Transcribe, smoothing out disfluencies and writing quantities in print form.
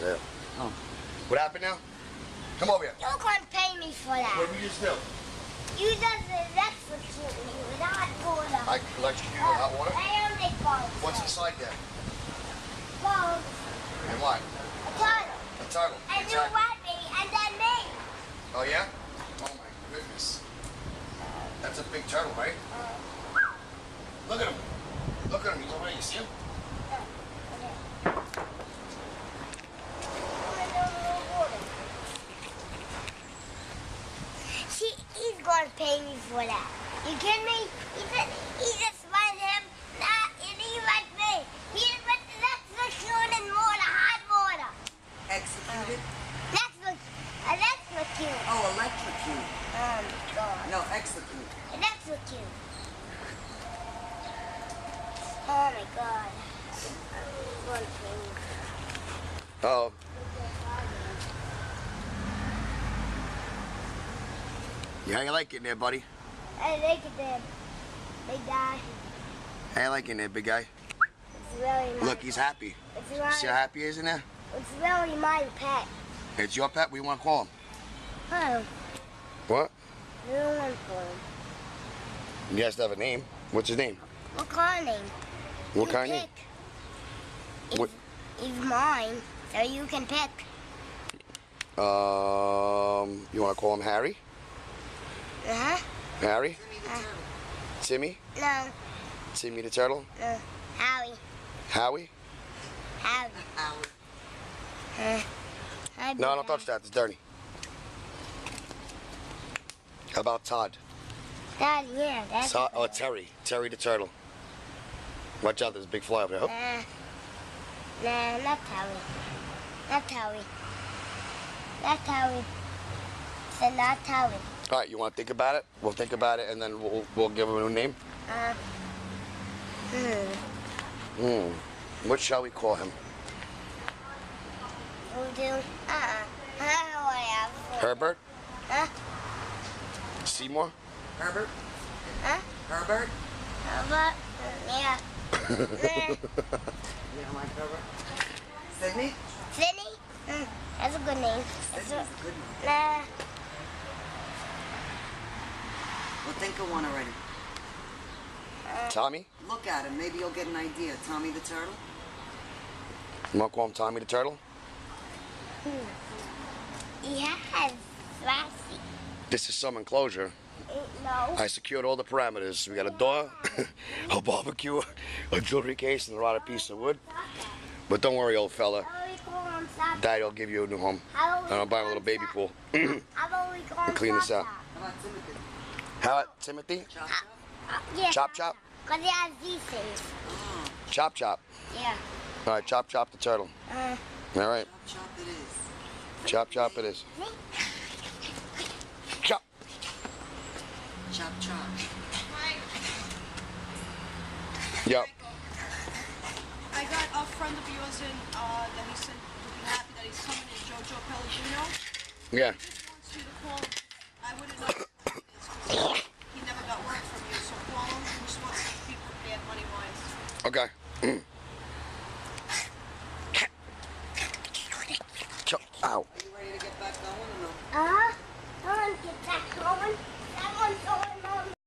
Yeah. Oh. What happened now? Come over here. You can't pay me for that. What did we just do? You just electrocute me with hot water. I electrocute you with hot water? I only balls. What's inside there? Balls. And what? A turtle. A turtle. And you Inside. wet me, and then me. Oh yeah? Oh my goodness. That's a big turtle, right? Look at him. Look at him. He's over there. You see him? He's gonna pay me for that. You kidding me? He just want him, and he like me. He went to electrocute and water, hot water. Executed? Electrocute. Oh, electrocute. Oh my God. No, execute. Electrocute. Oh my God. I'm gonna pay me. Uh-oh. Yeah, how you like it in there, buddy? I like it there, big guy. How you like it in there, big guy? It's really my Look, he's happy. It's See how happy he is in there? It's really my pet. It's your pet? What do you want to call him? Oh, What? I don't want for him. He has to have a name. What's his name? What kind of name? What You kind of name? pick. It's, What? it's mine, so you can pick. You want to call him Harry? Uh-huh. Harry? Timmy? No, Timmy the turtle? no. Howie. Howie? Howie. Hi, No, don't touch that. It's dirty. How about Todd? Dad, yeah, that's Todd oh, Terry. Terry the turtle. Watch out, there's a big fly over there. Oh. Nah, not Howie. Not Howie. Not Howie. So not Howie. All right, you want to think about it? We'll think about it, and then we'll give him a new name. What shall we call him? We'll do, I don't want to have four. Herbert? Huh? Seymour? Herbert? Huh? Herbert? Herbert? Yeah. You don't like Herbert? Sydney? Sydney? That's a good name. Sydney's a good one. Nah. Well, think of one already. Tommy? Look at him. Maybe you'll get an idea. Tommy the turtle? You want to call him Tommy the turtle? He has Lassie. This is some enclosure. No. I secured all the parameters. We got a door, a barbecue, a jewelry case, and a rotted piece of wood. But don't worry, old fella. How about we call him Sop? Daddy will give you a new home. How And I'll buy him a little baby pool. How about we call him Clean this Sop out. How about Timothy? How about Timothy? Chop Yeah. Chop Chop? Because he has these things. Chop Chop. Yeah. All right, Chop Chop the turtle. All right, Chop it is. Chop Chop it is. Chop. Chop chop. Yep. I got a friend of yours in that he said he'd be happy that he's coming in, Jojo Pellegrino. Yeah. He just wants you to call him. I wouldn't know who it is because he never got work from you, so call him. He just wants to be prepared money-wise. Okay.